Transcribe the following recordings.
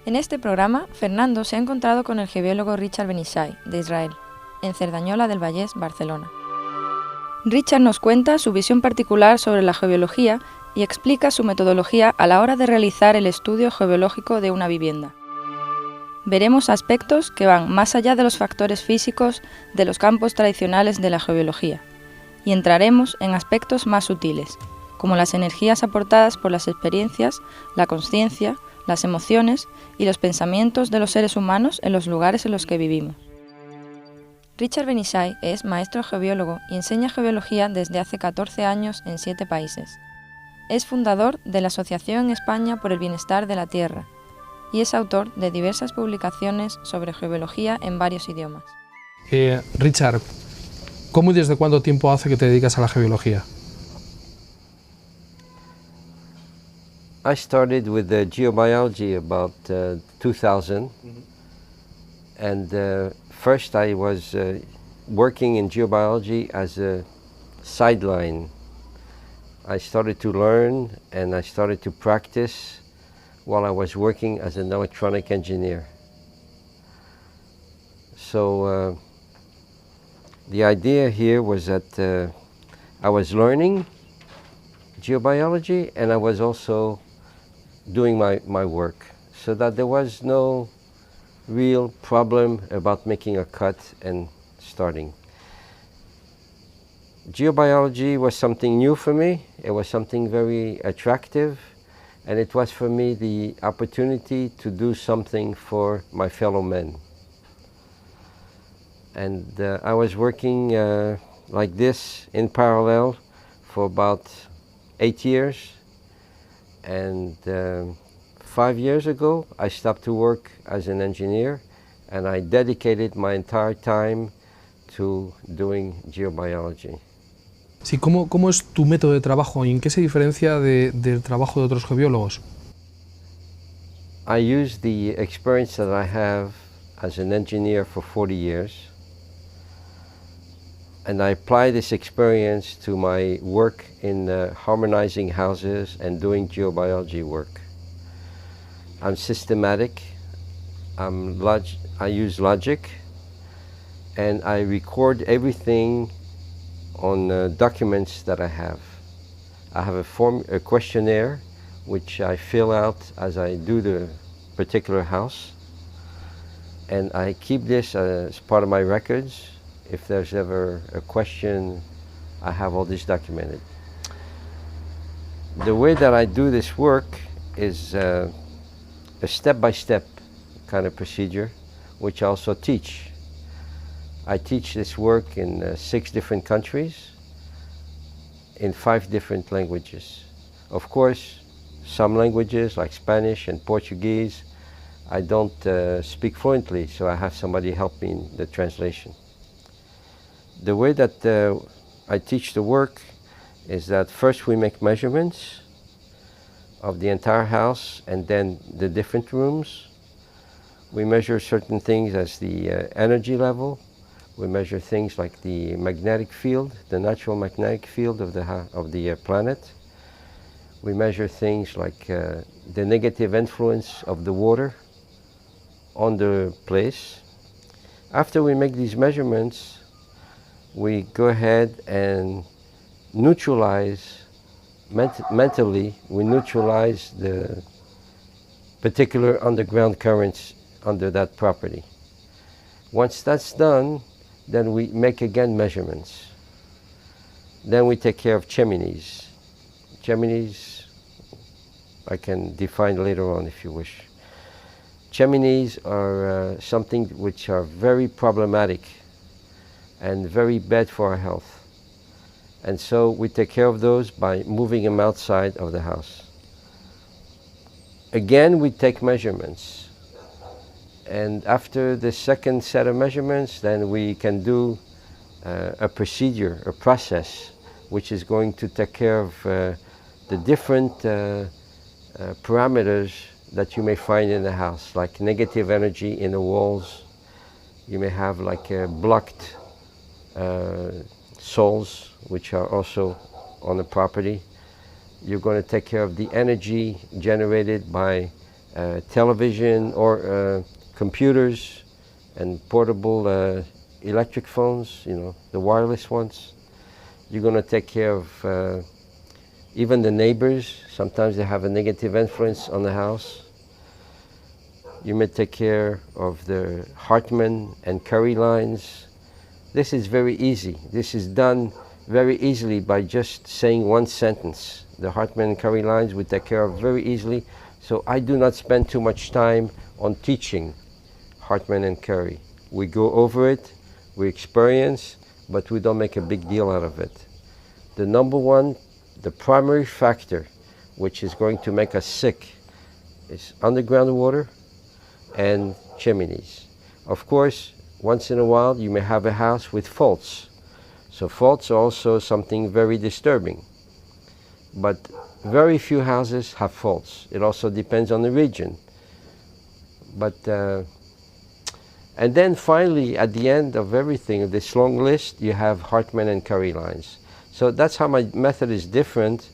En este programa, Fernando se ha encontrado con el geobiólogo Richard Benishai, de Israel, en Cerdanyola del Vallès, Barcelona. Richard nos cuenta su visión particular sobre la geobiología y explica su metodología a la hora de realizar el estudio geobiológico de una vivienda. Veremos aspectos que van más allá de los factores físicos de los campos tradicionales de la geobiología, y entraremos en aspectos más sutiles, como las energías aportadas por las experiencias, la consciencia, las emociones y los pensamientos de los seres humanos en los lugares en los que vivimos. Richard Benishai es maestro geobiólogo y enseña geobiología desde hace 14 años en 7 países. Es fundador de la Asociación en España por el Bienestar de la Tierra y es autor de diversas publicaciones sobre geobiología en varios idiomas. Richard, ¿cómo y desde cuánto tiempo hace que te dedicas a la geobiología? I started with geobiology about 2000, and first I was working in geobiology as a sideline. I started to learn and I started to practice while I was working as an electronic engineer. So the idea here was that I was learning geobiology and I was also doing my work, so that there was no real problem about making a cut and starting. Geobiology was something new for me. It was something very attractive, and it was for me the opportunity to do something for my fellow men. And I was working like this in parallel for about 8 years. And 5 years ago, I stopped to work as an engineer, and I dedicated my entire time to doing geobiology. Sí, ¿cómo es tu método de trabajo y en qué se diferencia del trabajo de otros geobiólogos? I use the experience that I have as an engineer for 40 years, and I apply this experience to my work in harmonizing houses and doing geobiology work. I'm systematic, I use logic, and I record everything on documents that I have. I have a questionnaire which I fill out as I do the particular house, and I keep this as part of my records. If there's ever a question, I have all this documented. The way that I do this work is a step-by-step kind of procedure, which I also teach. I teach this work in 6 different countries, in 5 different languages. Of course, some languages like Spanish and Portuguese, I don't speak fluently, so I have somebody help me in the translation. The way that I teach the work is that first we make measurements of the entire house and then the different rooms. We measure certain things as the energy level. We measure things like the magnetic field, the natural magnetic field of the planet. We measure things like the negative influence of the water on the place. After we make these measurements, we go ahead and neutralize, mentally, we neutralize the particular underground currents under that property. Once that's done, then we make again measurements. Then we take care of chimneys. Chimneys, I can define later on if you wish. Chimneys are something which are very problematic and very bad for our health. And so we take care of those by moving them outside of the house. Again, we take measurements. And after the second set of measurements, then we can do a procedure, a process, which is going to take care of the different parameters that you may find in the house, like negative energy in the walls. You may have like blocked soils, which are also on the property. You're going to take care of the energy generated by television or computers and portable electric phones, you know, the wireless ones. You're going to take care of even the neighbors. Sometimes they have a negative influence on the house. You may take care of the Hartmann and Curry lines. This is very easy. This is done very easily by just saying one sentence. The Hartmann and Curry lines we take care of very easily. So I do not spend too much time on teaching Hartmann and Curry. We go over it, we experience, but we don't make a big deal out of it. The number one, the primary factor which is going to make us sick is underground water and chimneys. Of course, once in a while you may have a house with faults. So faults are also something very disturbing. But very few houses have faults. It also depends on the region. But and then finally, at the end of everything, this long list, you have Hartmann and Curry lines. So that's how my method is different,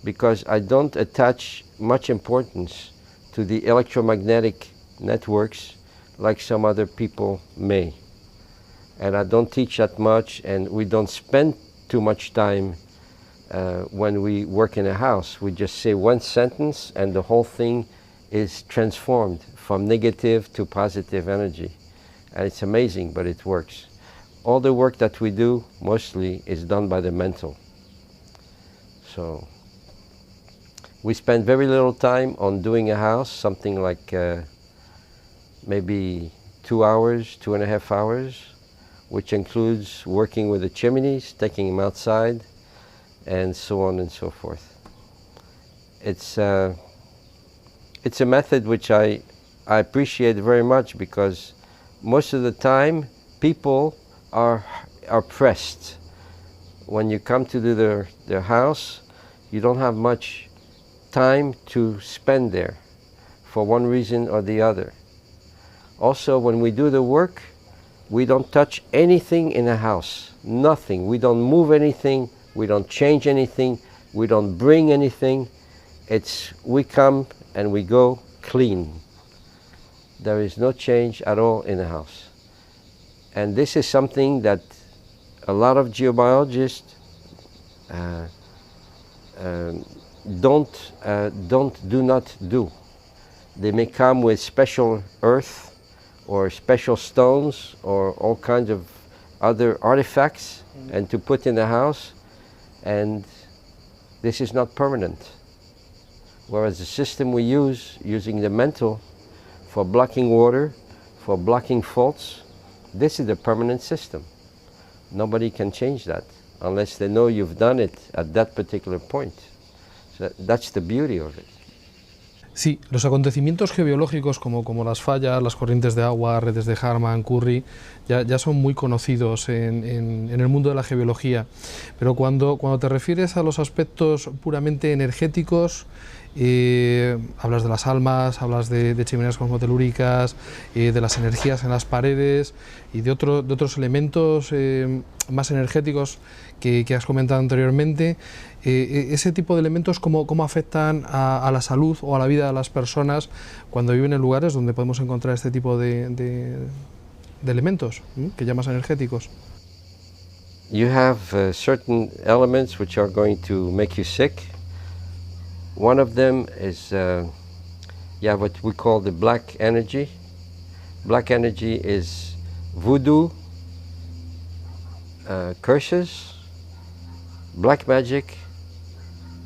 because I don't attach much importance to the electromagnetic networks like some other people may. And I don't teach that much, and we don't spend too much time when we work in a house. We just say one sentence and the whole thing is transformed from negative to positive energy. And it's amazing, but it works. All the work that we do mostly is done by the mental. So we spend very little time on doing a house, something like maybe 2 hours, 2.5 hours, which includes working with the chimneys, taking them outside, and so on and so forth. It's a method which I appreciate very much, because most of the time people are pressed. When you come to do their house, you don't have much time to spend there for one reason or the other. Also, when we do the work, we don't touch anything in the house, nothing. We don't move anything, we don't change anything, we don't bring anything. We come and we go clean. There is no change at all in the house. And this is something that a lot of geobiologists do not do. They may come with special earth or special stones or all kinds of other artifacts and to put in the house, and this is not permanent. Whereas the system we use, using the mental for blocking water, for blocking faults, this is a permanent system. Nobody can change that unless they know you've done it at that particular point. So that's the beauty of it. Sí, los acontecimientos geobiológicos como las fallas, las corrientes de agua, redes de Hartmann, Curry, ya son muy conocidos en el mundo de la geobiología. Pero cuando te refieres a los aspectos puramente energéticos, hablas de las almas, hablas de chimeneas cosmotelúricas, de las energías en las paredes y de otros elementos más energéticos que has comentado anteriormente. Ese tipo de elementos, ¿cómo afectan a la salud o a la vida de las personas cuando viven en lugares donde podemos encontrar este tipo de elementos que llamas energéticos? You have certain elements which are going to make you sick. One of them is what we call the black energy. Black energy is voodoo, curses, black magic,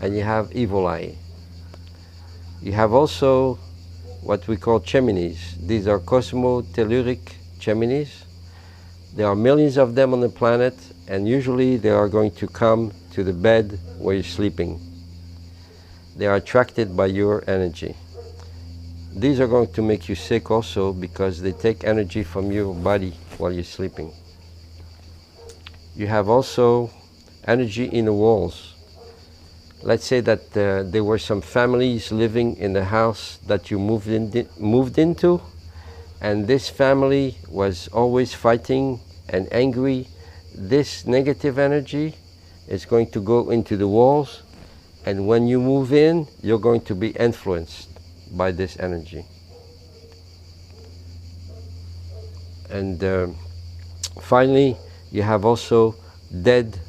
and you have evil eye. You have also what we call chimneys. These are cosmotelluric chimneys. There are millions of them on the planet, and usually they are going to come to the bed where you're sleeping. They are attracted by your energy. These are going to make you sick also, because they take energy from your body while you're sleeping. You have also energy in the walls. Let's say that there were some families living in the house that you moved into, and this family was always fighting and angry. This negative energy is going to go into the walls, and when you move in, you're going to be influenced by this energy. And finally, you have also dead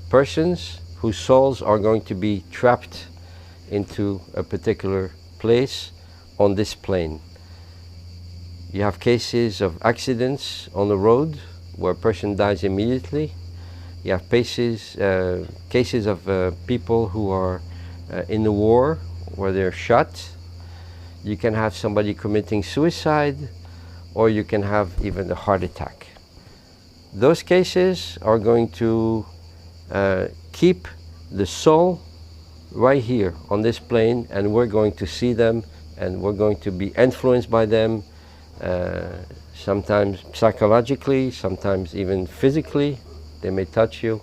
persons whose souls are going to be trapped into a particular place on this plane. You have cases of accidents on the road where a person dies immediately. You have cases of people who are in the war where they're shot. You can have somebody committing suicide, or you can have even a heart attack. Those cases are going to keep the soul right here on this plane, and we're going to see them, and we're going to be influenced by them, sometimes psychologically, sometimes even physically. They may touch you,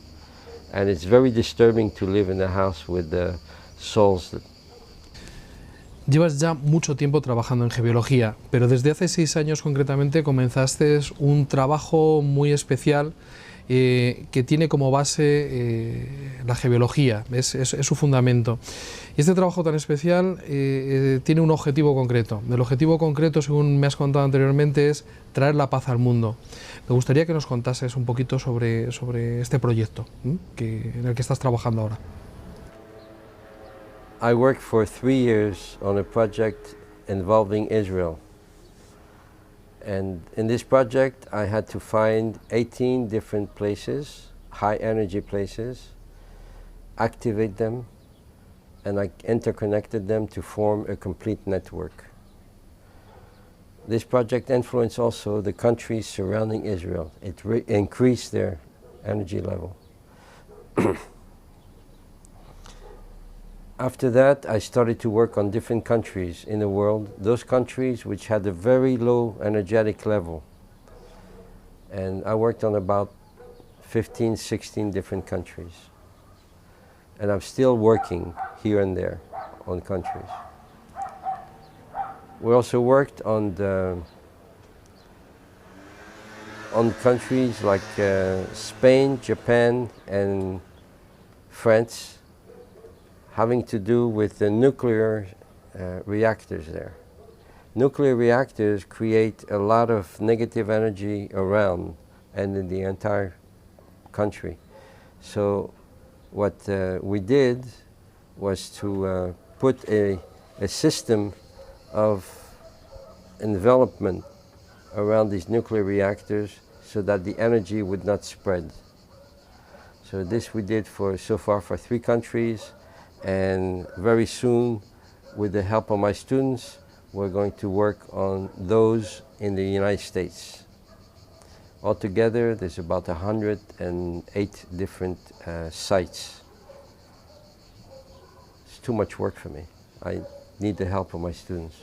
and it's very disturbing to live in a house with the souls that. Llevas ya mucho tiempo trabajando en geobiología, pero desde hace 6 años concretamente comenzaste un trabajo muy especial que tiene como base la geobiología, es su fundamento. Y este trabajo tan especial tiene un objetivo concreto. El objetivo concreto, según me has contado anteriormente, es traer la paz al mundo. Me gustaría que nos contases un poquito sobre este proyecto en el que estás trabajando ahora. I worked for 3 years on a project involving Israel. And in this project, I had to find 18 different places, high energy places, activate them, and I interconnected them to form a complete network. This project influenced also the countries surrounding Israel. It increased their energy level. After that, I started to work on different countries in the world, those countries which had a very low energetic level. And I worked on about 15, 16 different countries. And I'm still working here and there on countries. We also worked on countries like Spain, Japan, and France, having to do with the nuclear reactors there. Nuclear reactors create a lot of negative energy around and in the entire country. So what we did was to put a system of envelopment around these nuclear reactors so that the energy would not spread. So this we did so far for 3 countries. And very soon, with the help of my students, we're going to work on those in the United States. Altogether, there's about 108 different sites. It's too much work for me. I need the help of my students.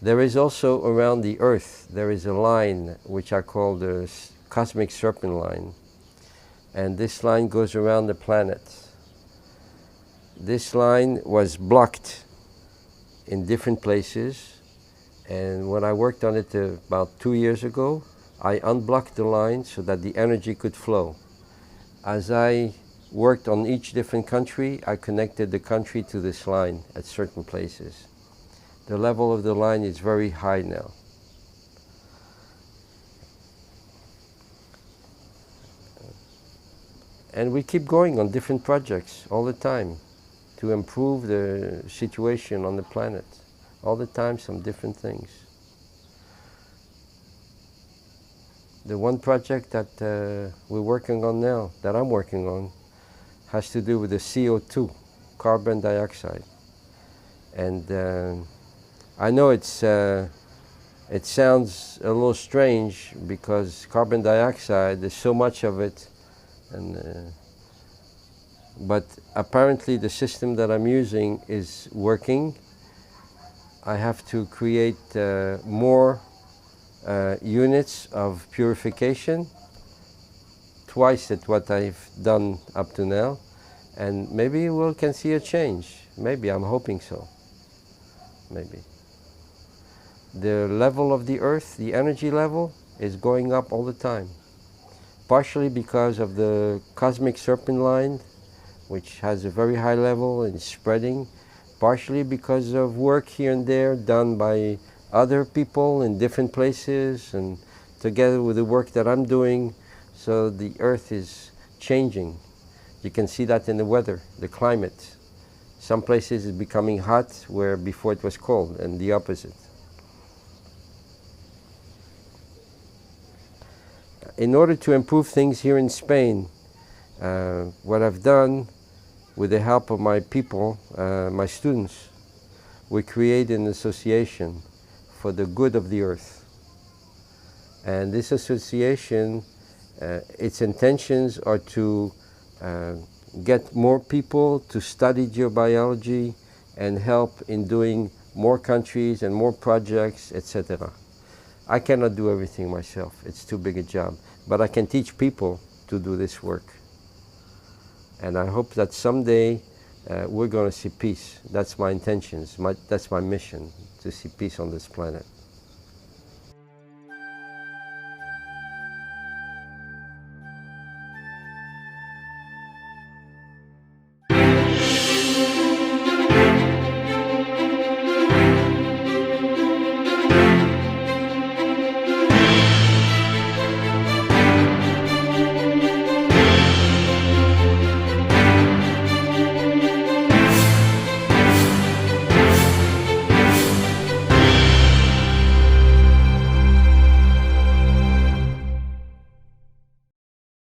There is also around the Earth, there is a line which I call the cosmic serpent line. And this line goes around the planet. This line was blocked in different places, and when I worked on it about 2 years ago, I unblocked the line so that the energy could flow. As I worked on each different country, I connected the country to this line at certain places. The level of the line is very high now. And we keep going on different projects all the time to improve the situation on the planet. All the time, some different things. The one project that we're working on now, that I'm working on, has to do with the CO2, carbon dioxide. And I know it sounds a little strange because carbon dioxide, there's so much of it, but apparently the system that I'm using is working. I have to create more units of purification, twice at what I've done up to now, and maybe we can see a change. Maybe, I'm hoping so. Maybe. The level of the Earth, the energy level, is going up all the time, partially because of the cosmic serpent line, which has a very high level and is spreading, partially because of work here and there done by other people in different places, and together with the work that I'm doing, so the earth is changing. You can see that in the weather, the climate. Some places it's becoming hot where before it was cold, and the opposite. In order to improve things here in Spain, what I've done with the help of my people, my students, we create an association for the good of the earth. And this association, its intentions are to get more people to study geobiology and help in doing more countries and more projects, etc. I cannot do everything myself, it's too big a job, but I can teach people to do this work. And I hope that someday we're going to see peace. That's my intentions, that's my mission, to see peace on this planet.